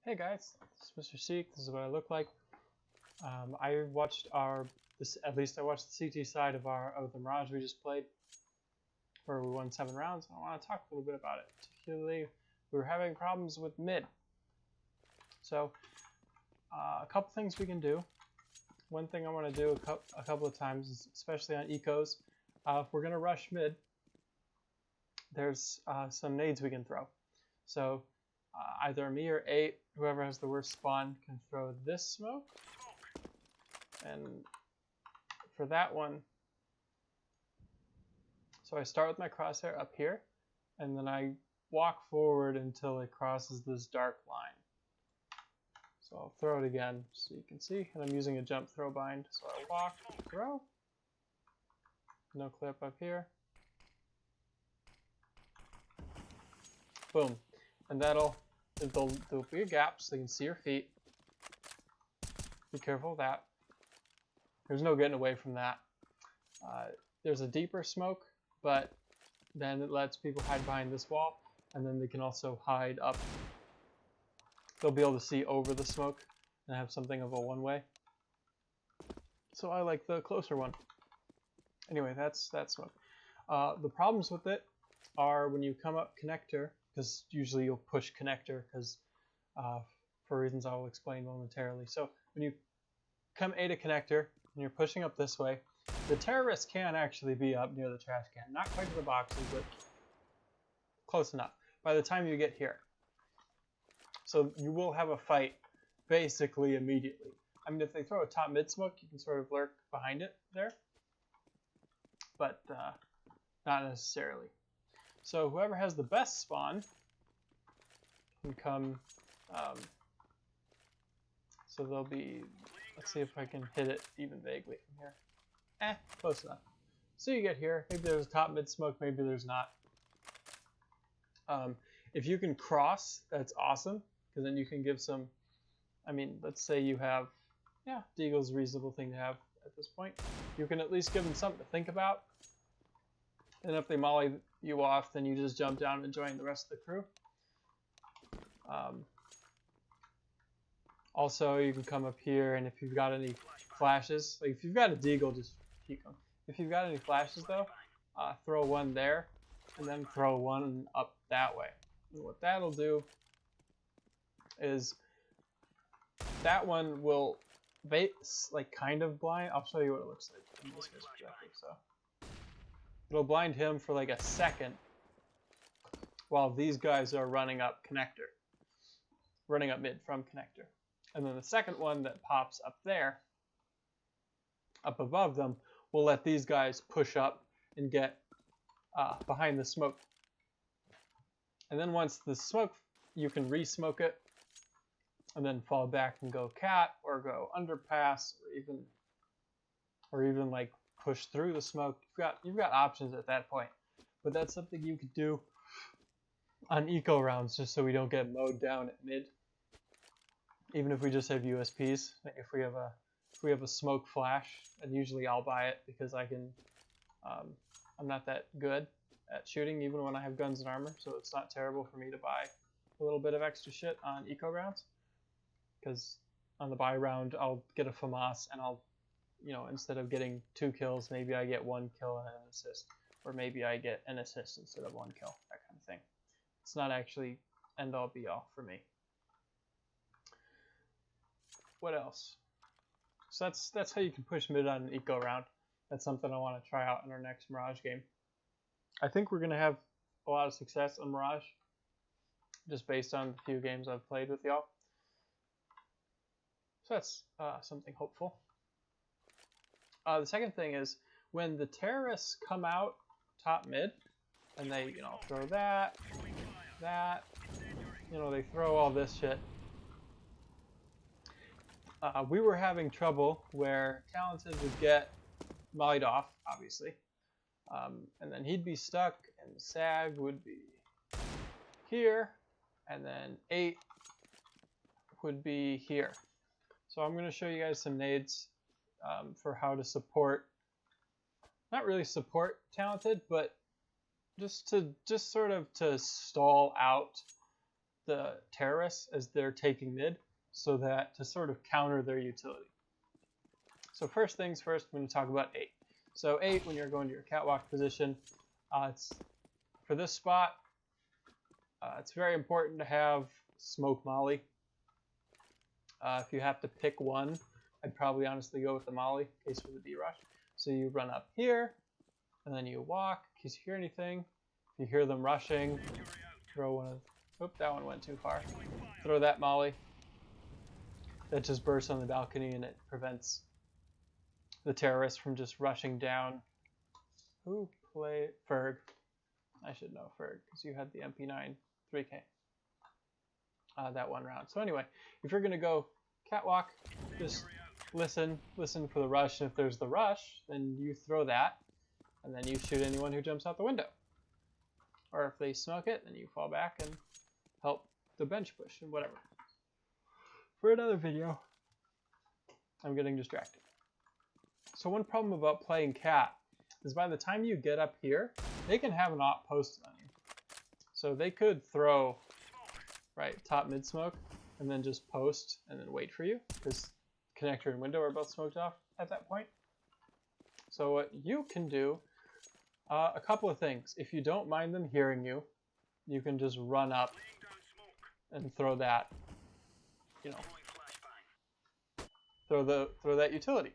Hey guys, this is Mr. Saaag. This is what I look like. I watched at least I watched the CT side of the Mirage we just played, where we won 7 rounds. I want to talk a little bit about it. Particularly, we were having problems with mid. So, a couple things we can do. One thing I want to do a couple of times, especially on ecos, if we're gonna rush mid, there's some nades we can throw. So. Either me or 8, whoever has the worst spawn, can throw this smoke. And for that one, so I start with my crosshair up here, and then I walk forward until it crosses this dark line. So I'll throw it again so you can see, and I'm using a jump throw bind. So I walk, throw, no clip up here. Boom. And there'll be a gap so you can see your feet. Be careful of that. There's no getting away from that. There's a deeper smoke, but then it lets people hide behind this wall, and then they can also hide up. They'll be able to see over the smoke and have something of a one-way. So I like the closer one. Anyway, that's that smoke. The problems with it are when you come up connector, because usually you'll push connector, because for reasons I will explain momentarily. So when you come A to connector and you're pushing up this way, the terrorists can actually be up near the trash can. Not quite to the boxes, but close enough by the time you get here. So you will have a fight basically immediately. I mean, if they throw a top mid smoke, you can sort of lurk behind it there, but not necessarily. So whoever has the best spawn can come, so they'll be, let's see if I can hit it even vaguely from here. Close enough. So you get here, maybe there's a top mid smoke, maybe there's not. If you can cross, that's awesome, because then you can give some, I mean, let's say you have, Deagle's a reasonable thing to have at this point. You can at least give them something to think about. And if they molly you off, then you just jump down and join the rest of the crew. Also, you can come up here, and if you've got any flashes, like if you've got a deagle, just peek them. If you've got any flashes, though, throw one there, and then throw one up that way. And what that'll do is that one will like kind of blind. I'll show you what it looks like from this perspective. So. It'll blind him for like a second while these guys are running up connector. Running up mid from connector. And then the second one that pops up there, up above them, will let these guys push up and get behind the smoke. And then once the smoke, you can re-smoke it and then fall back and go cat or go underpass or even like push through the smoke. You've got options at that point, but that's something you could do on eco rounds just so we don't get mowed down at mid. Even if we just have USPs, if we have a smoke flash, and usually I'll buy it because I can. I'm not that good at shooting even when I have guns and armor, so it's not terrible for me to buy a little bit of extra shit on eco rounds. Because on the buy round, I'll get a FAMAS and I'll. Instead of getting 2 kills, maybe I get 1 kill and an assist. Or maybe I get an assist instead of 1 kill, that kind of thing. It's not actually end-all be-all for me. What else? So that's how you can push mid on an eco round. That's something I want to try out in our next Mirage game. I think we're going to have a lot of success on Mirage, just based on the few games I've played with y'all. So that's something hopeful. The second thing is when the terrorists come out top mid and they, throw that, they throw all this shit. We were having trouble where Talented would get mollied off, obviously, and then he'd be stuck, and Saaag would be here, and then 8 would be here. So I'm going to show you guys some nades. For how to support, not really support Talented, but just sort of to stall out the terrorists as they're taking mid, so that to sort of counter their utility. So first things first, I'm going to talk about 8. So 8, when you're going to your catwalk position, it's for this spot, it's very important to have smoke molly. If you have to pick one, I'd probably honestly go with the molly in case for the B-rush. So you run up here, and then you walk in case you hear anything. If you hear them rushing, throw one of... Oop, that one went too far. Throw that molly. That just bursts on the balcony and it prevents the terrorists from just rushing down. Who played Ferg? I should know Ferg because you had the MP9 3K that one round. So anyway, if you're gonna go catwalk, just listen for the rush, and if there's the rush, then you throw that, and then you shoot anyone who jumps out the window. Or if they smoke it, then you fall back and help the bench push and whatever. For another video, I'm getting distracted. So one problem about playing cat is by the time you get up here, they can have an op posted on you. So they could throw right top mid smoke and then just post and then wait for you because connector and window are both smoked off at that point. So what you can do, a couple of things. If you don't mind them hearing you, you can just run up and throw that, you know, throw that utility.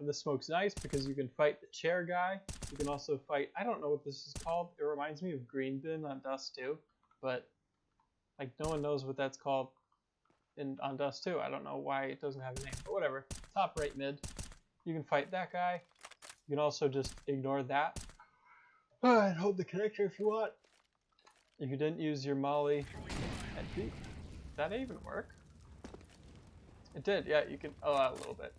The smoke's nice because you can fight the chair guy. You can also fight, I don't know what this is called. It reminds me of green bin on Dust 2, but like no one knows what that's called on Dust 2. I don't know why it doesn't have a name, but whatever. Top right mid. You can fight that guy. You can also just ignore that. And hold the connector if you want. If you didn't use your molly and peek, did that even work? It did, yeah, you can a little bit.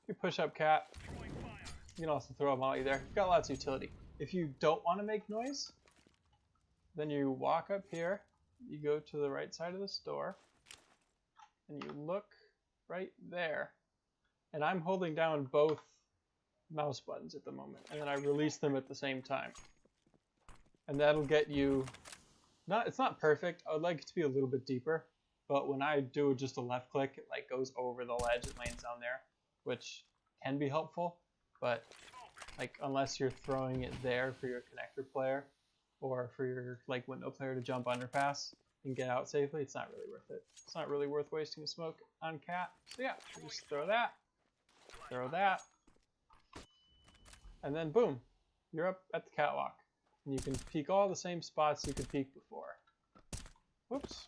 You push up cat. You can also throw a molly there. You've got lots of utility. If you don't want to make noise, then you walk up here, you go to the right side of this door, and you look right there. And I'm holding down both mouse buttons at the moment, and then I release them at the same time. And that'll get you, it's not perfect, I would like it to be a little bit deeper, but when I do just a left click, it like goes over the ledge and lands down there, which can be helpful, but like unless you're throwing it there for your connector player, or for your like window player to jump underpass and get out safely, it's not really worth it. It's not really worth wasting a smoke on cat. So yeah, just throw that, and then boom, you're up at the catwalk. And you can peek all the same spots you could peek before. Whoops.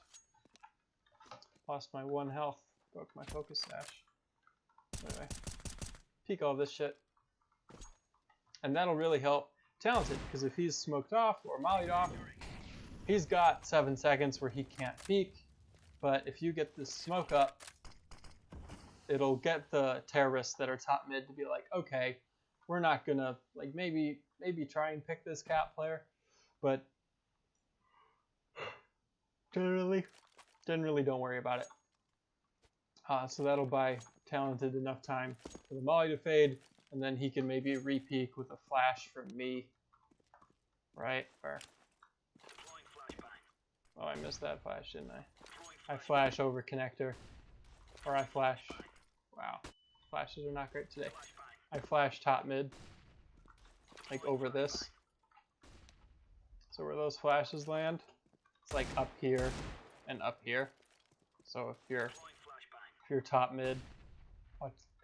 Lost my 1 health, broke my focus sash. Anyway, peek all this shit. And that'll really help Talented, because if he's smoked off or mollied off, he's got 7 seconds where he can't peek. But if you get this smoke up, it'll get the terrorists that are top mid to be like, okay, we're not gonna, like, maybe try and pick this cat player, but generally don't worry about it. So that'll buy Talented enough time for the molly to fade, and then he can maybe re-peek with a flash from me, right? Or, oh, I missed that flash, didn't I? I flash over connector, or I flash, wow, flashes are not great today. I flash top mid, like over this. So where those flashes land, it's like up here and up here. So if you're top mid,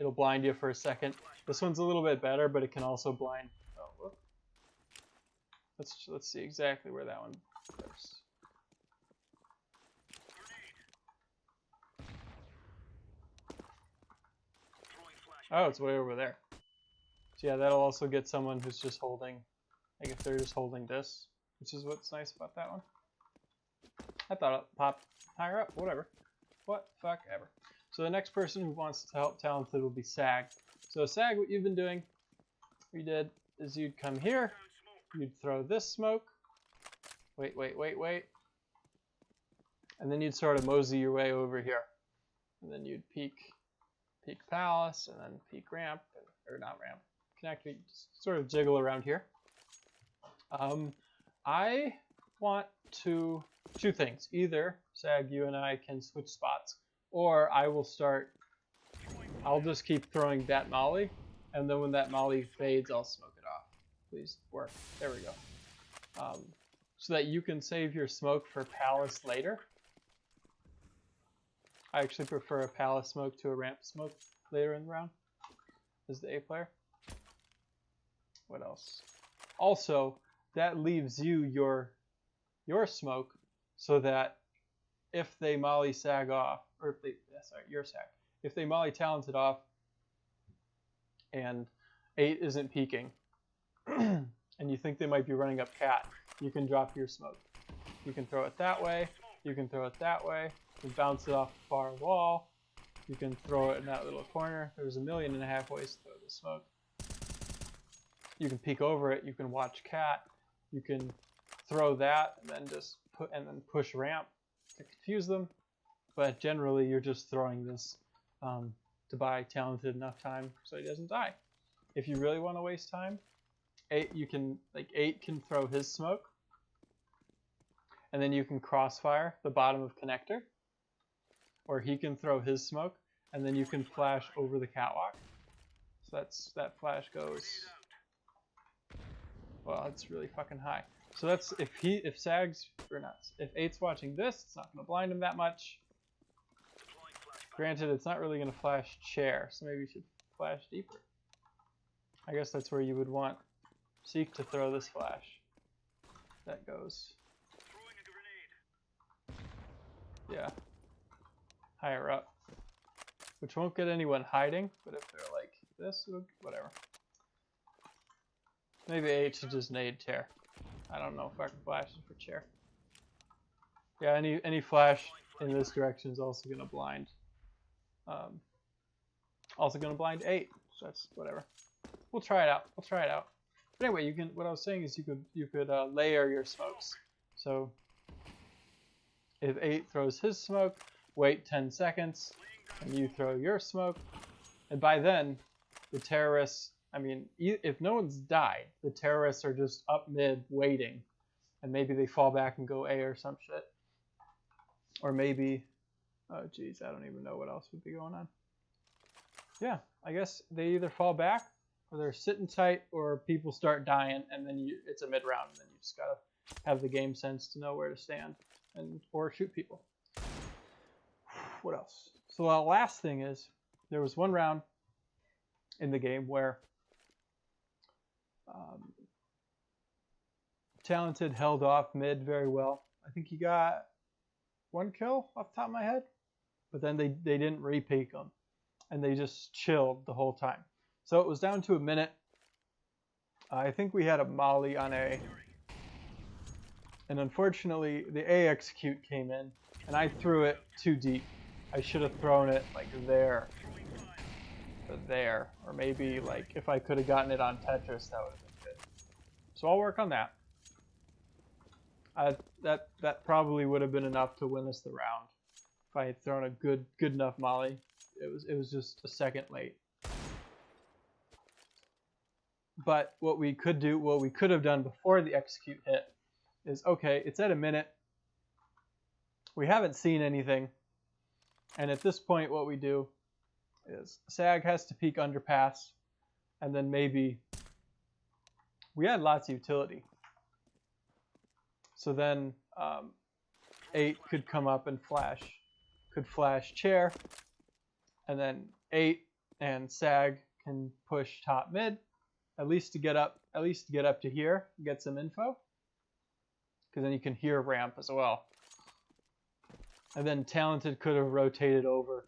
it'll blind you for a second. This one's a little bit better, but it can also blind. Oh, whoop. Let's see exactly where that one goes. Oh, it's way over there. So yeah, that'll also get someone who's just holding, like if they're just holding this, which is what's nice about that one. I thought it popped higher up, whatever. What, fuck, ever. So the next person who wants to help Talented will be Saaag. So Saaag, what you've been doing, is you'd come here, you'd throw this smoke, wait, and then you'd sort of mosey your way over here. And then you'd peek palace, and then peek ramp, or not ramp, connector, just sort of jiggle around here. I want two things. Either, Saaag, you and I can switch spots, or I'll just keep throwing that molly, and then when that molly fades, I'll smoke it off. Please work. There we go. So that you can save your smoke for palace later. I actually prefer a palace smoke to a ramp smoke later in the round as the A player. What else? Also, that leaves you your smoke so that if they molly Saaag off, or if they, your Saaag, if they molly Talented off and 8 isn't peeking and you think they might be running up cat, you can drop your smoke. You can throw it that way, you can throw it that way, you can bounce it off the far wall, you can throw it in that little corner. There's 1.5 million ways to throw the smoke. You can peek over it, you can watch cat, you can throw that and then just push ramp to confuse them. But generally you're just throwing this to buy Talented enough time so he doesn't die. If you really want to waste time, 8 can throw his smoke, and then you can crossfire the bottom of connector, or he can throw his smoke, and then you can flash over the catwalk. So that flash goes, well, it's really fucking high. So that's if 8's watching this, it's not going to blind him that much. Granted, it's not really going to flash chair, so maybe you should flash deeper. I guess that's where you would want Seek to throw this flash. That goes. Yeah. Higher up. Which won't get anyone hiding, but if they're like this, whatever. Maybe 8 should just nade chair. I don't know if I can flash it for chair. Yeah, any flash in this direction is also going to blind. Also going to blind 8. So that's whatever. We'll try it out. But anyway, what I was saying is you could layer your smokes. So if 8 throws his smoke, wait 10 seconds, and you throw your smoke, and by then the terrorists, I mean, if no one's died, the terrorists are just up mid waiting, and maybe they fall back and go A or some shit, or maybe, oh geez, I don't even know what else would be going on. Yeah, I guess they either fall back or they're sitting tight, or people start dying, and then it's a mid round, and then you just gotta have the game sense to know where to stand or shoot people. What else? So the last thing is, there was one round in the game where Talented held off mid very well. I think he got 1 kill off the top of my head, but then they didn't re-peek him, and they just chilled the whole time. So it was down to a minute. I think we had a molly on A, and unfortunately the A execute came in, and I threw it too deep. I should have thrown it like there, or there, or maybe like if I could have gotten it on Tetris, that would have been good. So I'll work on that. That probably would have been enough to win us the round if I had thrown a good enough molly. It was just a second late. But what we could have done before the execute hit is, okay, it's at a minute. We haven't seen anything. And at this point, what we do is Saaag has to peek underpass, and then maybe we had lots of utility. So then 8 could come up and could flash chair, and then 8 and Saaag can push top mid, at least to get up to here, get some info, because then you can hear ramp as well. And then Talented could have rotated over.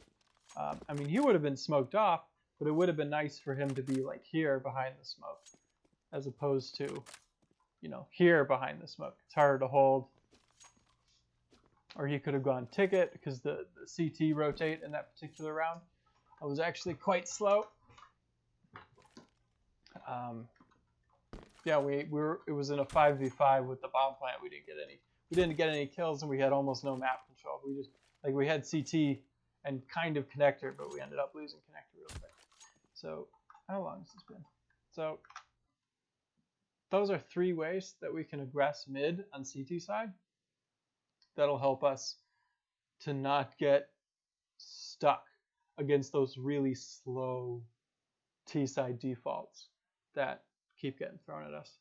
I mean, he would have been smoked off, but it would have been nice for him to be like here behind the smoke, as opposed to, here behind the smoke. It's harder to hold. Or he could have gone ticket, because the CT rotate in that particular round was actually quite slow. Yeah, it was in a 5v5 with the bomb plant. We didn't get any kills, and we had almost no map control. We had CT and kind of connector, but we ended up losing connector real quick. So how long has this been? So those are 3 ways that we can aggress mid on CT side. That'll help us to not get stuck against those really slow T-side defaults that keep getting thrown at us.